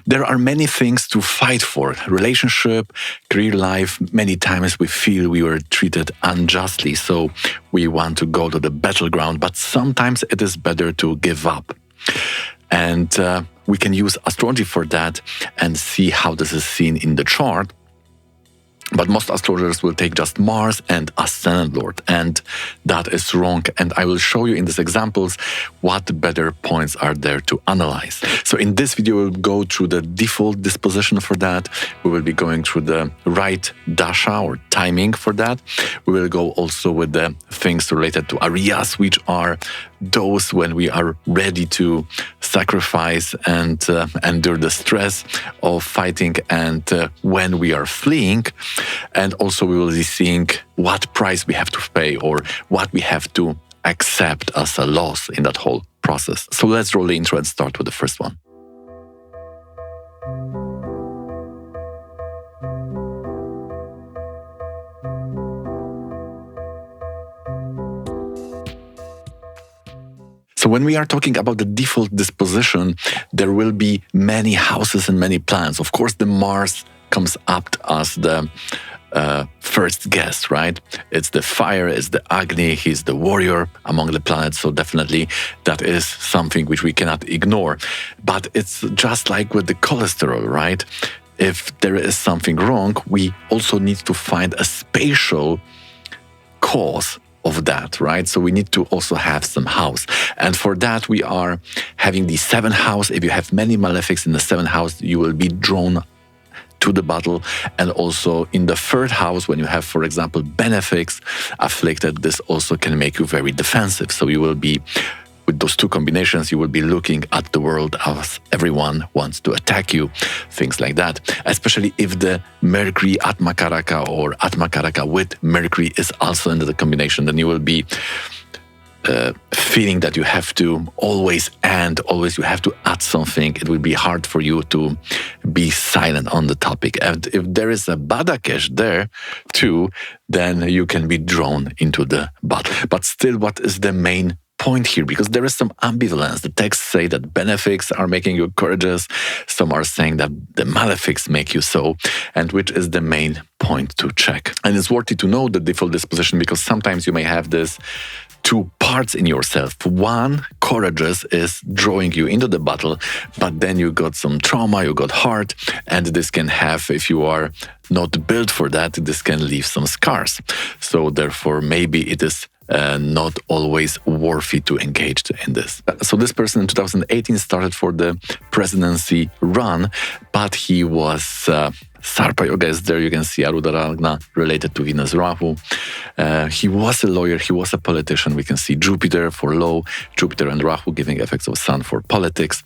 There are many things to fight for. Relationship, career life, many times we feel we were treated unjustly, so we want to go to the battleground, but sometimes it is better to give up. And we can use astrology for that and see how this is seen in the chart. But most astrologers will take just Mars and Ascendant Lord, and that is wrong. And I will show you in these examples what better points are there to analyze. So in this video, we'll go through the default disposition for that. We will be going through the right Dasha or timing for that. We will go also with the things related to areas, which are those when we are ready to sacrifice and endure the stress of fighting, and when we are fleeing. And also we will be seeing what price we have to pay or what we have to accept as a loss in that whole process. So let's roll the intro and start with the first one. So when we are talking about the default disposition, there will be many houses and many planets. Of course, the Mars comes up as the first guest, right? It's the fire, it's the Agni, he's the warrior among the planets, so definitely that is something which we cannot ignore. But it's just like with the cholesterol, right? If there is something wrong, we also need to find a spatial cause of that, right? So we need to also have some house. And for that, we are having the 7th house. If you have many malefics in the 7th house, you will be drawn to the battle. And also in the 3rd house, when you have, for example, benefics afflicted, this also can make you very defensive. So you will be, with those two combinations, you will be looking at the world as everyone wants to attack you, things like that. Especially if the Mercury Atmakaraka or Atmakaraka with Mercury is also in the combination, then you will be feeling that you have to always you have to add something. It will be hard for you to be silent on the topic. And if there is a Badakesh there too, then you can be drawn into the battle. But still, what is the main point here? Because there is some ambivalence. The texts say that benefics are making you courageous. Some are saying that the malefics make you so. And which is the main point to check? And it's worthy to know the default disposition, because sometimes you may have this two parts in yourself. One, courageous, is drawing you into the battle, but then you got some trauma, you got hurt, and this can have, if you are not built for that, this can leave some scars. So therefore, maybe it is not always worthy to engage in this. So this person in 2018 started for the presidency run, but he was Sarpa Yoga is there. You can see Arudha lagna related to Venus Rahu. He was a lawyer, he was a politician. We can see Jupiter for law, Jupiter and Rahu giving effects of Sun for politics.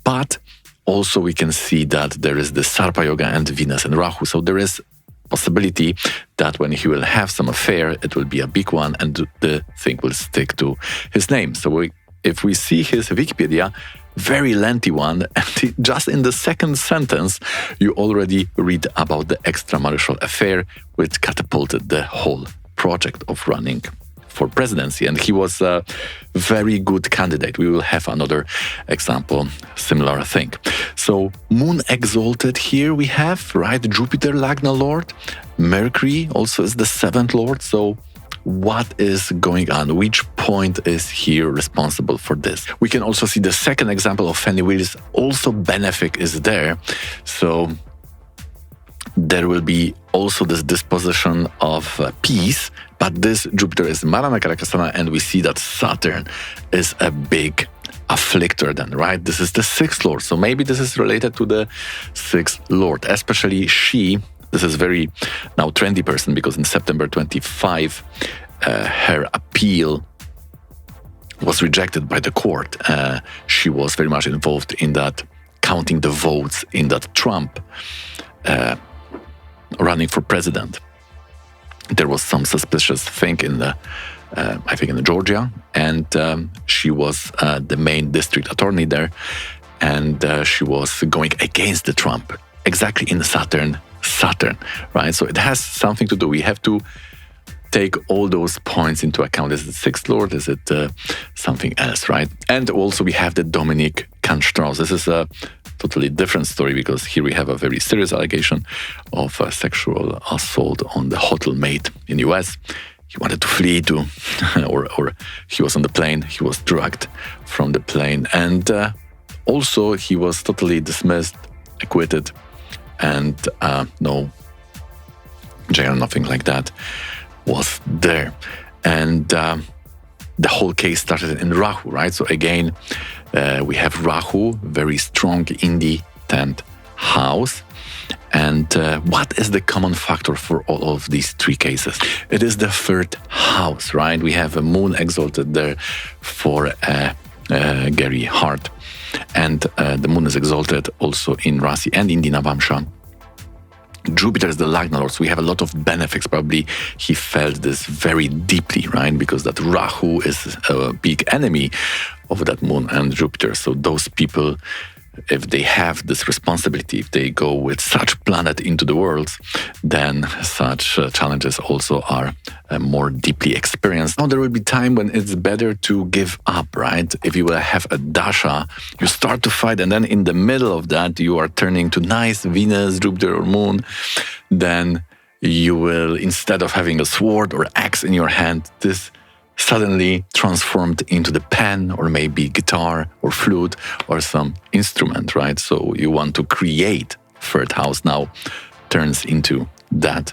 But also we can see that there is the Sarpa Yoga and Venus and Rahu. So there is possibility that when he will have some affair, it will be a big one and the thing will stick to his name. So if we see his Wikipedia, very lengthy one, and just in the 2nd sentence, you already read about the extramarital affair, which catapulted the whole project of running for presidency. And he was a very good candidate. We will have another example, similar thing. So Moon exalted here we have, right? Jupiter lagna lord, Mercury also is the 7th lord. So what is going on? Which point is here responsible for this? We can also see the 2nd example of Fanny Willis. Also benefic is there. So there will be also this disposition of peace, but this Jupiter is Marana Karakasana, and we see that Saturn is a big afflictor then, right? This is the 6th lord. So maybe this is related to the 6th lord, especially she. This is very now trendy person, because in September 25, her appeal was rejected by the court. She was very much involved in that, counting the votes in that Trump running for president. There was some suspicious thing in the, I think in Georgia, and she was the main district attorney there, and she was going against the Trump, exactly in the Saturn, right? So it has something to do. We have to take all those points into account. Is it 6th lord? Is it something else, right? And also we have the Dominic Kanstrauss. This is a totally different story, because here we have a very serious allegation of sexual assault on the hotel maid in US. He wanted to flee to, or he was on the plane, he was dragged from the plane, and also he was totally dismissed, acquitted, and no jail, nothing like that was there. And the whole case started in Rahu, right? So again, we have Rahu, very strong in the 10th house. And what is the common factor for all of these three cases? It is the 3rd house, right? We have a moon exalted there for Gary Hart. And the moon is exalted also in Rasi and in the Navamsha. Jupiter is the lagna lord, so we have a lot of benefits. Probably he felt this very deeply, right? Because that Rahu is a big enemy of that moon and Jupiter. So those people, if they have this responsibility, if they go with such planet into the world, then such challenges also are more deeply experienced. Now, there will be time when it's better to give up, right? If you will have a Dasha, you start to fight, and then in the middle of that, you are turning to nice Venus, Jupiter, or Moon, then you will, instead of having a sword or axe in your hand, this suddenly transformed into the pen, or maybe guitar or flute or some instrument, right? So you want to create. 3rd house now turns into that.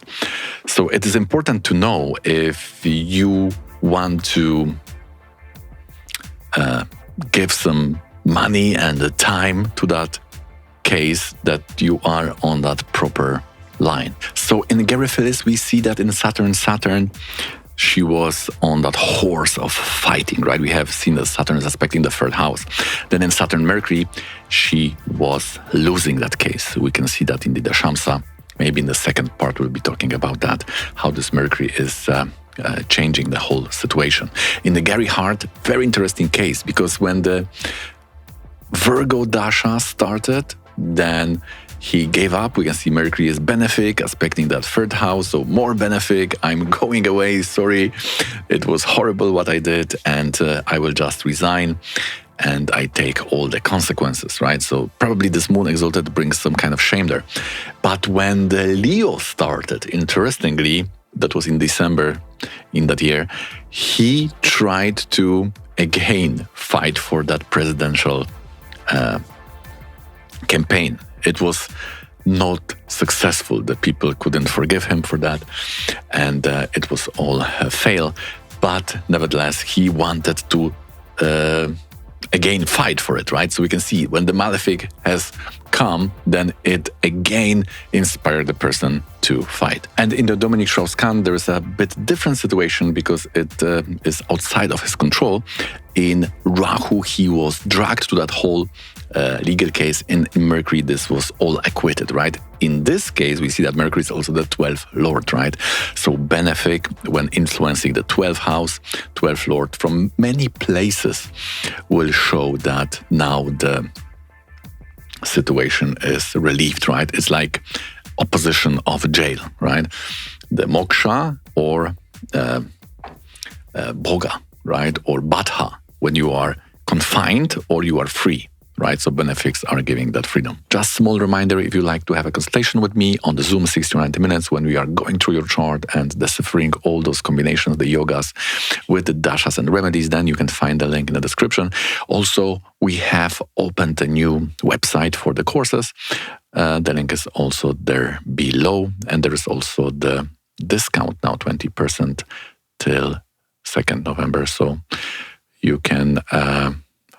So it is important to know, if you want to give some money and the time to that case, that you are on that proper line. So in Gary Phyllis, we see that in Saturn, she was on that horse of fighting, right? We have seen that Saturn is aspecting the 3rd house. Then in Saturn Mercury, she was losing that case. We can see that in the Dashamsa. Maybe in the second part, we'll be talking about that, how this Mercury is changing the whole situation. In the Gary Hart, very interesting case, because when the Virgo Dasha started, then he gave up. We can see Mercury is benefic, aspecting that 3rd house, so more benefic. I'm going away, sorry, it was horrible what I did, and I will just resign, and I take all the consequences, right? So probably this moon exalted brings some kind of shame there. But when the Leo started, interestingly, that was in December in that year, he tried to again fight for that presidential campaign. It was not successful. The people couldn't forgive him for that, and it was all a fail. But nevertheless, he wanted to again fight for it, right? So we can see when the malefic has come, then it again inspired the person to fight. And in the Dominic Strauss-Kahn, there is a bit different situation, because it is outside of his control. In Rahu, he was dragged to that whole legal case. In Mercury, this was all acquitted, right? In this case, we see that Mercury is also the 12th lord, right? So benefic, when influencing the 12th house, 12th lord from many places, will show that now the situation is relieved, right? It's like opposition of jail, right? The moksha or bhoga, right? Or badha, when you are confined or you are free, right? So benefics are giving that freedom. Just small reminder, if you like to have a consultation with me on the Zoom 60 to 90 minutes, when we are going through your chart and deciphering all those combinations, the yogas with the dashas and remedies, then you can find the link in the description. Also, we have opened a new website for the courses. The link is also there below. And there is also the discount now, 20% till 2nd November. So you can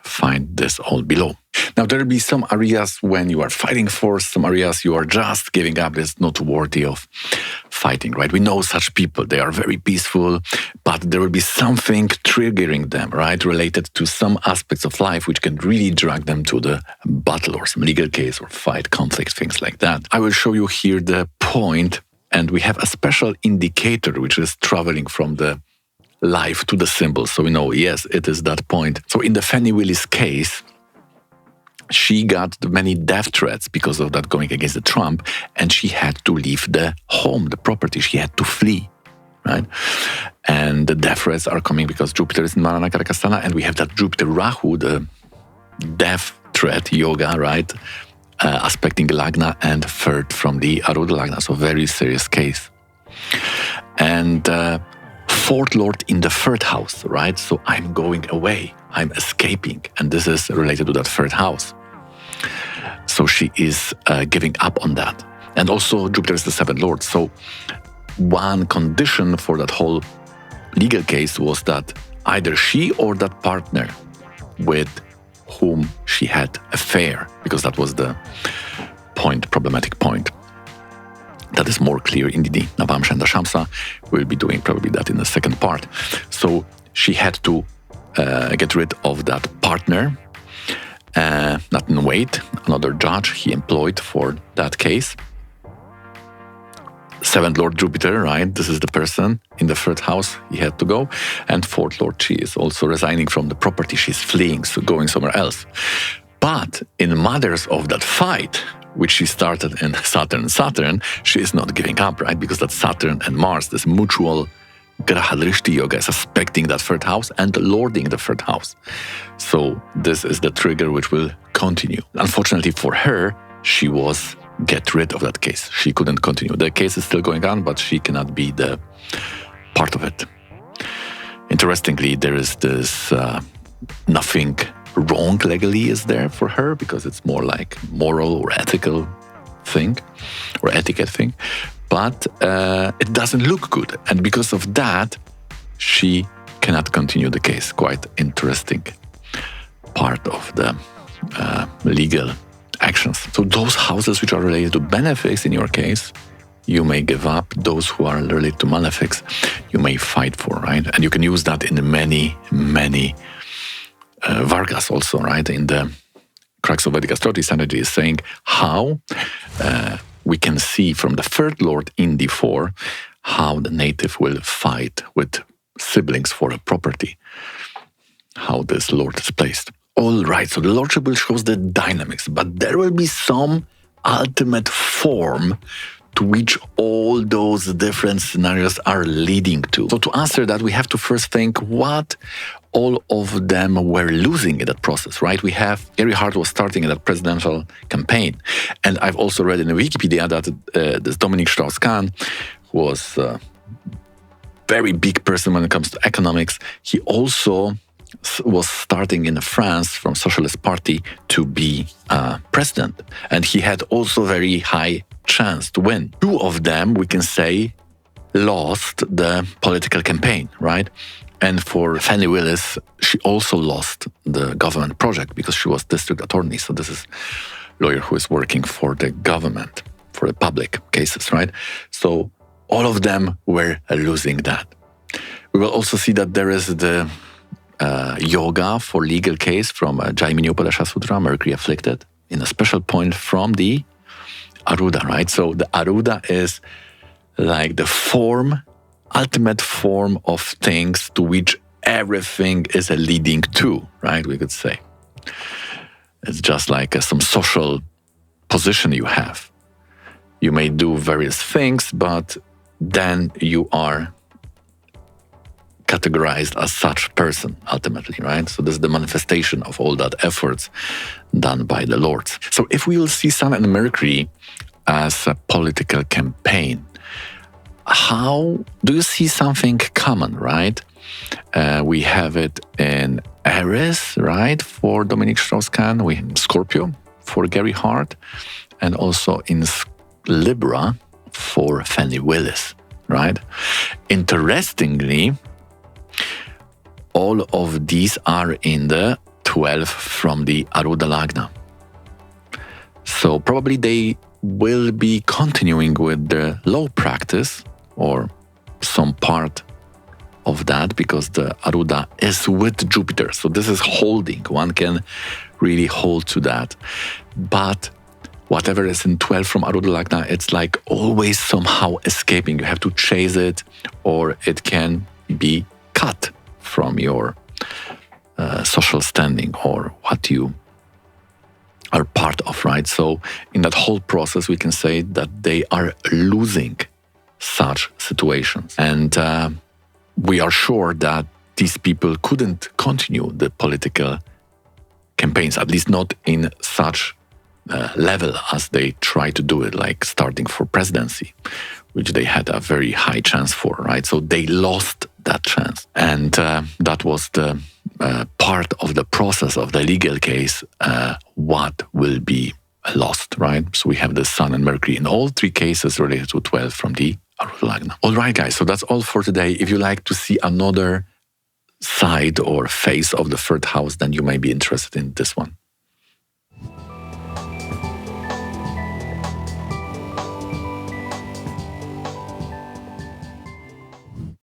find this all below. Now, there will be some areas when you are fighting for, some areas you are just giving up. It's not worthy of fighting, right? We know such people. They are very peaceful, but there will be something triggering them, right? Related to some aspects of life which can really drag them to the battle or some legal case or fight, conflict, things like that. I will show you here the point, and we have a special indicator which is traveling from the life to the symbol. So we know, yes, it is that point. So in the Fannie Willis case, she got many death threats because of that going against the Trump, and she had to leave the home, the property. She had to flee, right? And the death threats are coming because Jupiter is in Marana Karakastana, and we have that Jupiter Rahu, the death threat yoga, right? aspecting lagna, and third from the Arudha lagna. So very serious case. And fourth lord in the third house, right? So I'm going away, I'm escaping, and this is related to that third house. So she is giving up on that. And also Jupiter is the seventh lord. So one condition for that whole legal case was that either she or that partner with whom she had affair, because that was the point, problematic point. That is more clear in the Navamsha and Dashamsa. We'll be doing probably that in the second part. So she had to get rid of that partner, not in wait, another judge he employed for that case. Seventh lord Jupiter, right? This is the person in the third house he had to go. And fourth lord, she is also resigning from the property. She's fleeing, so going somewhere else. But in matters of that fight, which she started in Saturn, she is not giving up, right? Because that Saturn and Mars, this mutual Graha Drishti yoga, is aspecting that third house and lording the third house. So this is the trigger which will continue. Unfortunately for her, she was get rid of that case. She couldn't continue. The case is still going on, but she cannot be the part of it. Interestingly, there is this nothing wrong legally is there for her, because it's more like moral or ethical thing or etiquette thing, but it doesn't look good, and because of that she cannot continue the case. Quite interesting part of the legal actions. So those houses which are related to benefics in your case, you may give up. Those who are related to malefics, you may fight for, right? And you can use that in many Vargas also, right? In the Crux of Vedic Astrology, Sanjay is saying how we can see from the third lord in D4 how the native will fight with siblings for a property, how this lord is placed. All right, so the lordship will show the dynamics, but there will be some ultimate form to which all those different scenarios are leading to. So to answer that, we have to first think what all of them were losing in that process, right? We have Gary Hart was starting in that presidential campaign. And I've also read in the Wikipedia that this Dominic Strauss-Kahn, who was a very big person when it comes to economics, he also was starting in France from Socialist Party to be president. And he had also very high chance to win. Two of them, we can say, lost the political campaign, right? And for Fannie Willis, she also lost the government project because she was district attorney. So this is a lawyer who is working for the government, for the public cases, right? So all of them were losing that. We will also see that there is the yoga for legal case from Jaimini Upadasha Sutra, Mercury afflicted, in a special point from the Arudha, right? So the Arudha is like the form, ultimate form of things to which everything is leading to, right? We could say. It's just like some social position you have. You may do various things, but then you are categorized as such person, ultimately, right? So this is the manifestation of all that efforts done by the lords. So if we will see Sun and Mercury as a political campaign, how do you see something common, right? We have it in Aries, right, for Dominic Strauss-Kahn, we have Scorpio for Gary Hart, and also in Libra for Fannie Willis, right? Interestingly, all of these are in the 12th from the Arudha lagna. So probably they will be continuing with the law practice or some part of that because the Arudha is with Jupiter. So this is holding. One can really hold to that. But whatever is in 12 from Arudha lagna, it's like always somehow escaping. You have to chase it or it can be cut from your social standing or what you are part of, right? So in that whole process, we can say that they are losing such situations. And we are sure that these people couldn't continue the political campaigns, at least not in such level as they try to do it, like starting for presidency, which they had a very high chance for, right? So they lost that chance. And that was the part of the process of the legal case, what will be lost, right? So we have the Sun and Mercury in all three cases related to 12 from the Arudha lagna. All right, guys, so that's all for today. If you like to see another side or face of the third house, then you may be interested in this one.